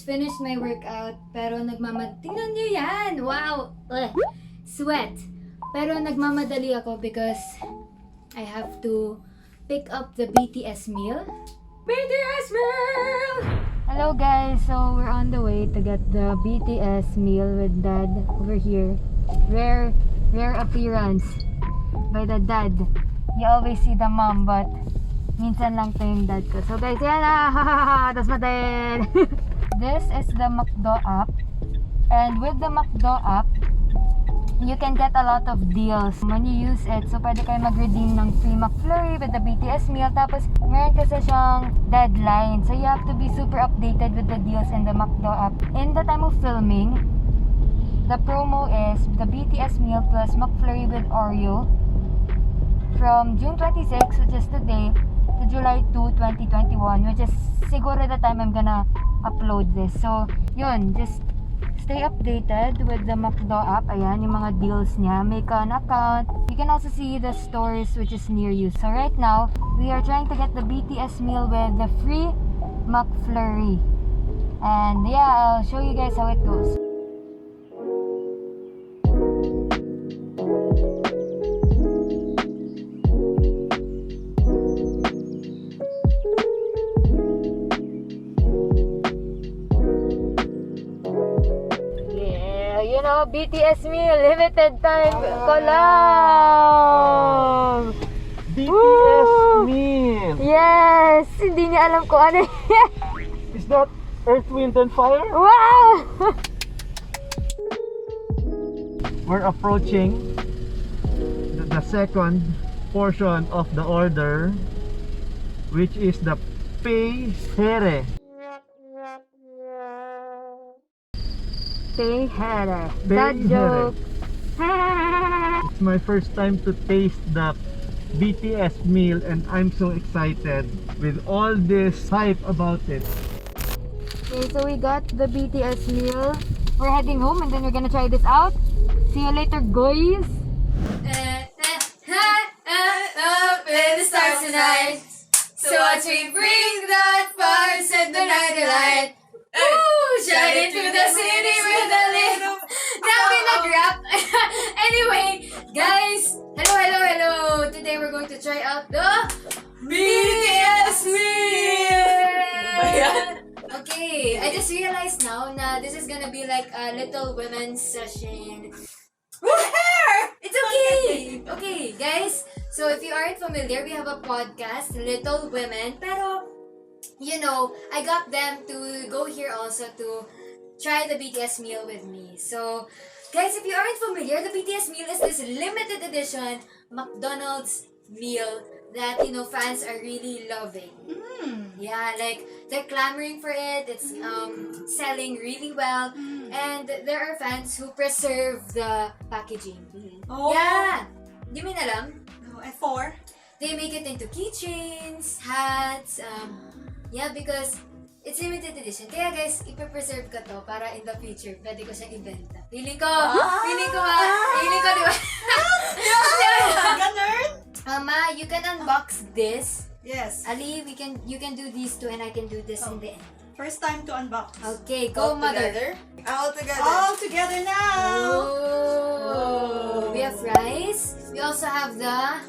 finished my workout, pero tingnan nyo yan! Wow! Ugh. Sweat! Pero nagmamadali ako because I have to pick up the BTS meal. BTS meal! Hello guys! So we're on the way to get the BTS meal with Dad over here. Rare appearance by the dad. You always see the mom, but minsan lang to yung dad ko. So guys, yan na! Tas matin! This is the McDo app. And with the McDo app, you can get a lot of deals when you use it. So pwede kayo mag-redeem ng free McFlurry with the BTS meal. Tapos meron kasi siyang deadline. So you have to be super updated with the deals in the McDo app. In the time of filming, the promo is the BTS meal plus McFlurry with Oreo from June 26, which is today, to July 2, 2021, which is siguro the time I'm gonna upload this. So, yun, just stay updated with the McDo app. Ayan, yung mga deals niya. Make an account. You can also see the stores which is near you. So, right now, we are trying to get the BTS meal with the free McFlurry. And yeah, I'll show you guys how it goes. BTS Meal, limited time collab! BTS Meal! Yes! Hindi niya alam kung ano yan. Is that Earth, Wind and Fire? Wow! We're approaching the second portion of the order, which is the Pay Here. That joke. It's my first time to taste the BTS meal and I'm so excited with all this hype about it. Okay, so we got the BTS meal. We're heading home and then we're gonna try this out. See you later, guys. Up in the stars tonight. So watch me bring that fire, set the night alight. Ooh, shining through the city with a little. Now we nag-rap. Anyway, guys, hello. Today we're going to try out the BTS meal. Okay, I just realized now na this is gonna be like a little women's session. It's okay. Okay, guys. So if you aren't familiar, we have a podcast, Little Women, pero you know, I got them to go here also to try the BTS meal with me. So, guys, if you aren't familiar, the BTS meal is this limited edition McDonald's meal that, you know, fans are really loving. Yeah, like, they're clamoring for it. It's selling really well. And there are fans who preserve the packaging. Oh. Yeah! Di mo alam? No, F4. They make it into keychains, hats, yeah, because it's limited edition. Kaya guys, ipe-preserve ko to para in the future, pwede ko siyang ibenta. Feeling ko, di ba? Ganun? Mama, you can unbox this. Yes. Ali, you can do these two and I can do this in the end. First time to unbox. Okay, go mother. All together now. Oh. We have rice. We also have the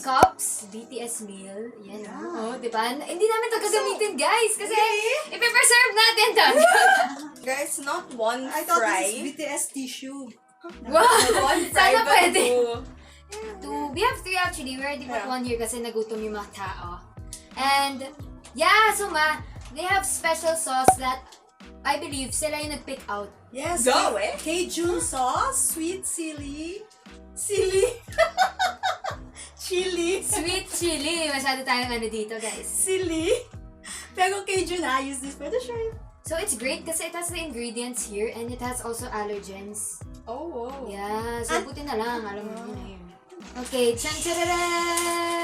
cups, BTS meal. Yan. Oh, di ba? Hindi namin ito gagamitin, guys. Kasi ipe-preserve natin to. Guys, not one I thought fry. this is BTS tissue. Wow! One fry, Sana but pwede. two. We have three actually. We already put 1 year kasi nagutom yung mga tao. And, yeah, so they have special sauce that I believe sila yung nag-pick out. Yes. Go, eh? Cajun sauce, sweet chili. Sweet chili. Masyado tayong ano dito, guys. Chili. Pero Cajun, I use this for the shrimp. So, it's great kasi it has the ingredients here and it has also allergens. Oh, wow. Yeah, so buti na lang. Alam mo yun na yun. Okay, chan-chararan!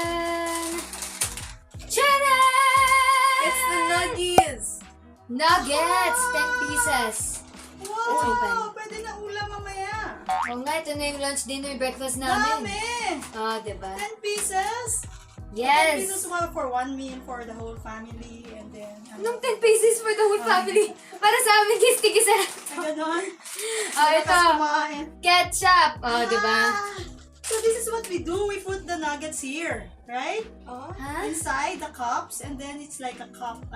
Charan! It's the nuggies. Nuggets! 10 pieces. Let's open. Wow! Pwede na ulam mamaya. Oo nga, ito na yung lunch, dinner, breakfast namin. Dami! Oh, diba? 10 pieces. Yes! This is for 1 meal for the whole family, and then... Nung 10 pesos for the whole family. Para sa amin, gistig isa lang. Ay, ganon. Oh, ito. Kumain. Ketchup. Oh, diba? So this is what we do. We put the nuggets here, right? Huh? Inside the cups, and then it's like a cup.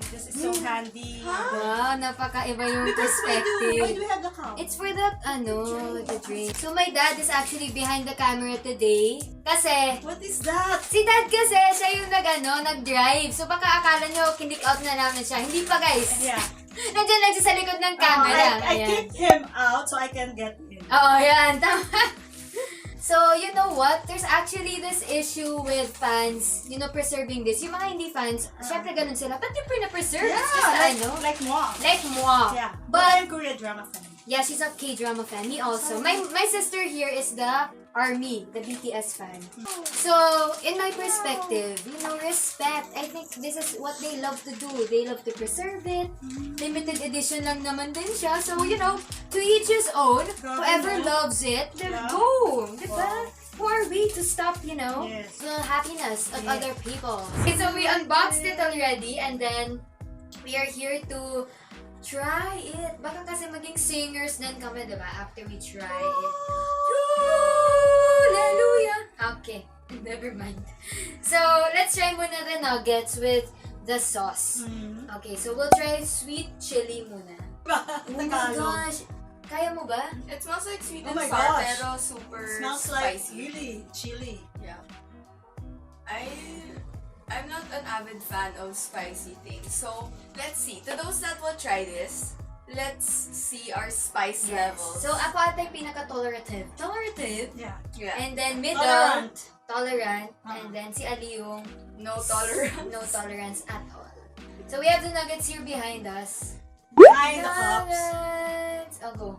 This is so handy. Wow, napaka-iba yung Because why do perspective. we have the cup? It's for the, the drink. So my dad is actually behind the camera today. Kasi, What is that? si dad kasi, siya yung nag-drive. So baka akala nyo, kinick out na namin siya. Hindi pa guys. Yeah. Nandiyan lang siya sa likod ng camera. I Ayan. kicked him out so I can get in. Oo, yan. Tama. So, you know what? There's actually this issue with fans, preserving this. Yung mga hindi fans, syempre ganun sila. Ba't yung pre-preserve? It's just, like moi. like moi. Yeah. But, I'm Korean drama fan. yeah, she's a K-drama fan. Me also. My sister here is the ARMY, the BTS fan. So, in my perspective, respect. I think this is what they love to do. They love to preserve it. Limited edition lang naman din siya. So, to each his own. Whoever loves it, then go. Diba? Who are we to stop, Yes. the happiness of other people? Okay, so we unboxed it already and then we are here to try it. Baka kasi maging singers din kami, diba? After we try it. Hallelujah! Okay, never mind. So, let's try muna the nuggets with the sauce. Okay, so we'll try sweet chili muna. Oh my gosh! Kaya mo ba? It smells like sweet Oh and my sour, gosh. pero super It smells like spicy. really chili. Yeah. I'm not an avid fan of spicy things. So, let's see. To those that will try this, let's see our spice levels. So, ako ata yung pinaka-tolerative. Tolerative? Yeah. yeah. And then middle. Tolerant. And then si Ali yung No tolerance. no tolerance at all. So, we have the nuggets here behind us. Behind the cups. Nuggets! I'll go.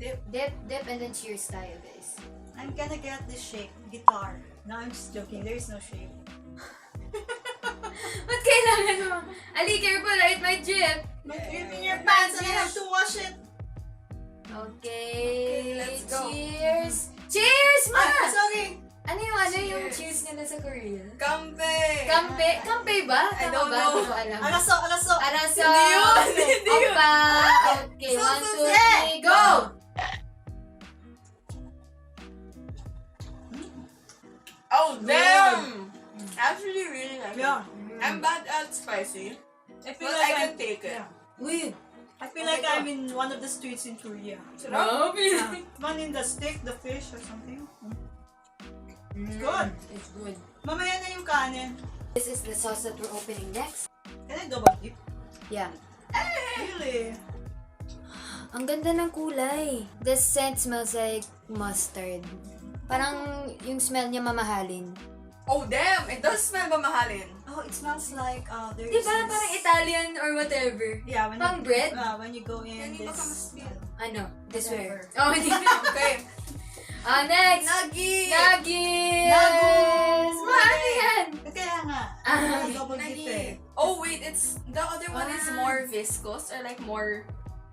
Dip. Dip, and then cheers tayo, guys. I'm gonna get this shape. Guitar. No, I'm just joking. There is no shape. Ba't kailangan mo? Ali, careful, it might drip. But drip in your pants and I have to wash it. Okay, let's go. Cheers! Cheers, ma! Sorry. Ano yung cheers nila sa Korea? Kampe! Kampe ba? I Tama don't ba? know. Hindi ko alam. Alaso. Araso! Hindi yun! Hindi yun! Opa! Okay, So, 1, 2, yeah. 3, go! Oh, damn! Actually, really like Yeah. it. I'm bad at spicy, I feel but like I can take it. Yeah. Uy! I feel like I'm in one of the streets in Korea. Grabe! One in the steak, the fish, or something. It's good. It's good. Mamaya na yung kanin. This is the sauce that we're opening next. Can I double dip? Yeah. Really? Ang ganda ng kulay. This scent smells like mustard. Parang yung smell niya mamahalin. Oh, damn! It does smell mamahalin. Oh, it smells like there Di is ba? this- Parang Italian or whatever. Yeah, when Pang bread? when you go in Hindi baka this. mas Ano? This way. Whatever. Oh, hindi. Okay. Next! Nugget! Nuggets! Nuggets! Ano yan? Kaya nga. Ah, Double dip eh. Oh, wait, it's the other one is more viscous or like more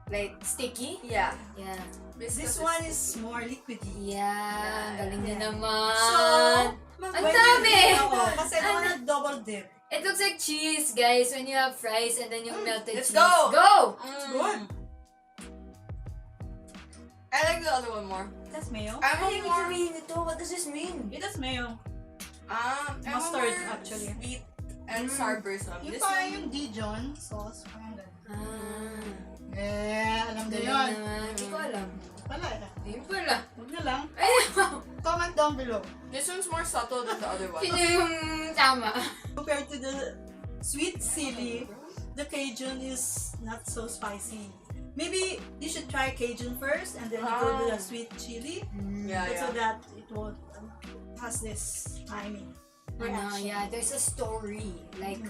like Sticky? yeah. Yeah. Viscous This one is more liquidy. Yeah. Galing niya Yeah. naman. So, Ang dami! Oo, kasi I don't want double dip. It looks like cheese, guys, when you have fries and then yung melted Let's cheese. go! Go! Good. I like the other one more. That's mayo. I'm Ano a yung more sabihin nito? What does this mean? It is mayo. I'm a Mustard, more actually. sweet and sour person. Yung This parang one, yung Dijon sauce. Parang ganun. Ah. Alam ko Galing yun. naman. Hindi ko alam. Wala eh. Hindi pala. Huwag na lang. Ay, Comment down below. this one's more subtle than the other one. sino yung tama? Compared to the sweet chili, the Cajun is not so spicy. Maybe you should try Cajun first and then you go to the sweet chili. Yeah, So yeah. that it will has this timing. Ano, yeah, there's a story. Like,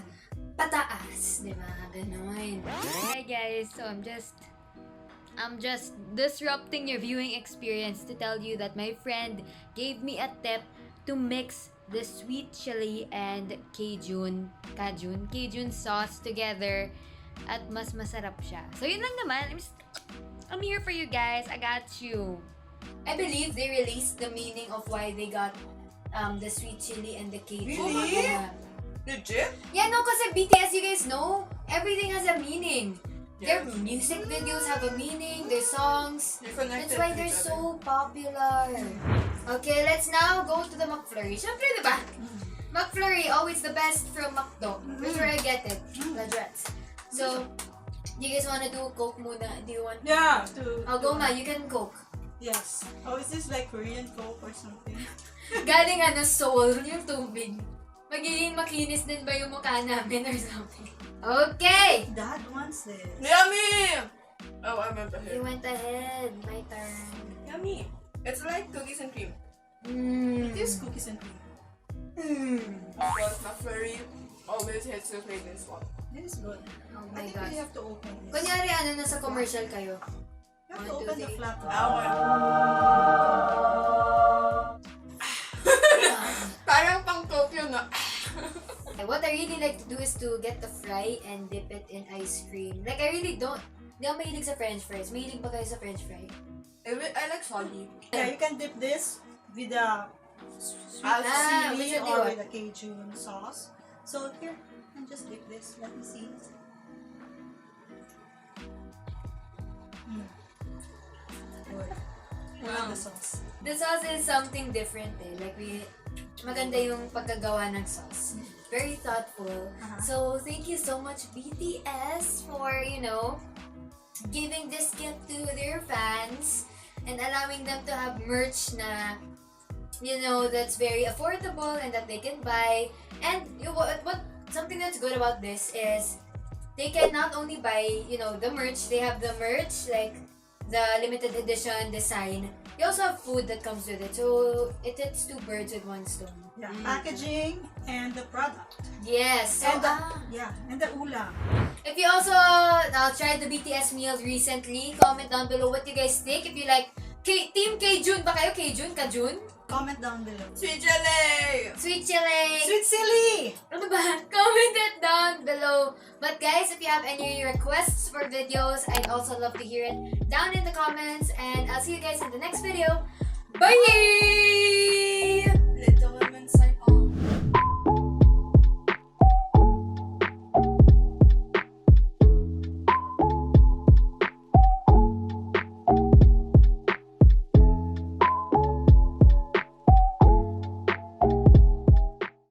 pataas, di ba? Ganon. Hi guys, so I'm just disrupting your viewing experience to tell you that my friend gave me a tip to mix the sweet chili and Cajun sauce together at mas masarap siya. So yun lang naman. I'm here for you guys. I got you. I believe they released the meaning of why they got the sweet chili and the Cajun. Really? Yeah. Legit? Yeah, no, kasi BTS, you guys know, everything has a meaning. Their Yes. music videos have a meaning, their songs. They're connected That's why to they're each other. so popular. Okay, let's now go to the McFlurry. Siyempre, di ba? McFlurry, always the best from McDo. That's where I get it. Ladrats. So, you guys wanna do Coke muna? Do you want? Yeah. Oh, go ma, you can Coke. Yes. Oh, is this like Korean Coke or something? Galing Seoul, yung tubig. Magiging makinis din ba yung mukha namin or something? Okay! Dad wants this. Yummy! Oh, I meant You ahead. went ahead. My turn. Yummy. It's like cookies and cream. Mm. It is cookies and cream. Of course, McFlurry always hits the flavor spot. This is good. Oh I my think gosh. we have to open this. Kunyari, nasa commercial kayo. You have to 1, 2, open the 3. flap. That one. Parang pang Coke yun, no? What I really like to do is to get the fry and dip it in ice cream. Like, I really don't... Hindi ako mahilig sa french fries. Mahilig ba kayo sa french fry? I like soggy. Yeah, you can dip this with the sweet Ah, chili which one do you or want? with the Cajun sauce. So here, and just dip this. Let me see. Good. I love the sauce. The sauce is something different eh. Like, maganda yung pagkagawa ng sauce. Very thoughtful. So, thank you so much, BTS, for, giving this gift to their fans and allowing them to have merch na, that's very affordable and that they can buy. And what something that's good about this is they can not only buy, the merch, they have the merch, like the limited edition design. They also have food that comes with it. So, it hits 2 birds with 1 stone. Yeah, packaging and the product. Yes. So, And the ulam. if you also tried the BTS meal recently, comment down below what you guys think. If you like Team Cajun ba kayo? Cajun? Comment down below. Sweet jelly! Sweet chili! Sweet silly! Ano ba? Comment it down below. But guys, if you have any requests for videos, I'd also love to hear it down in the comments. And I'll see you guys in the next video. Bye!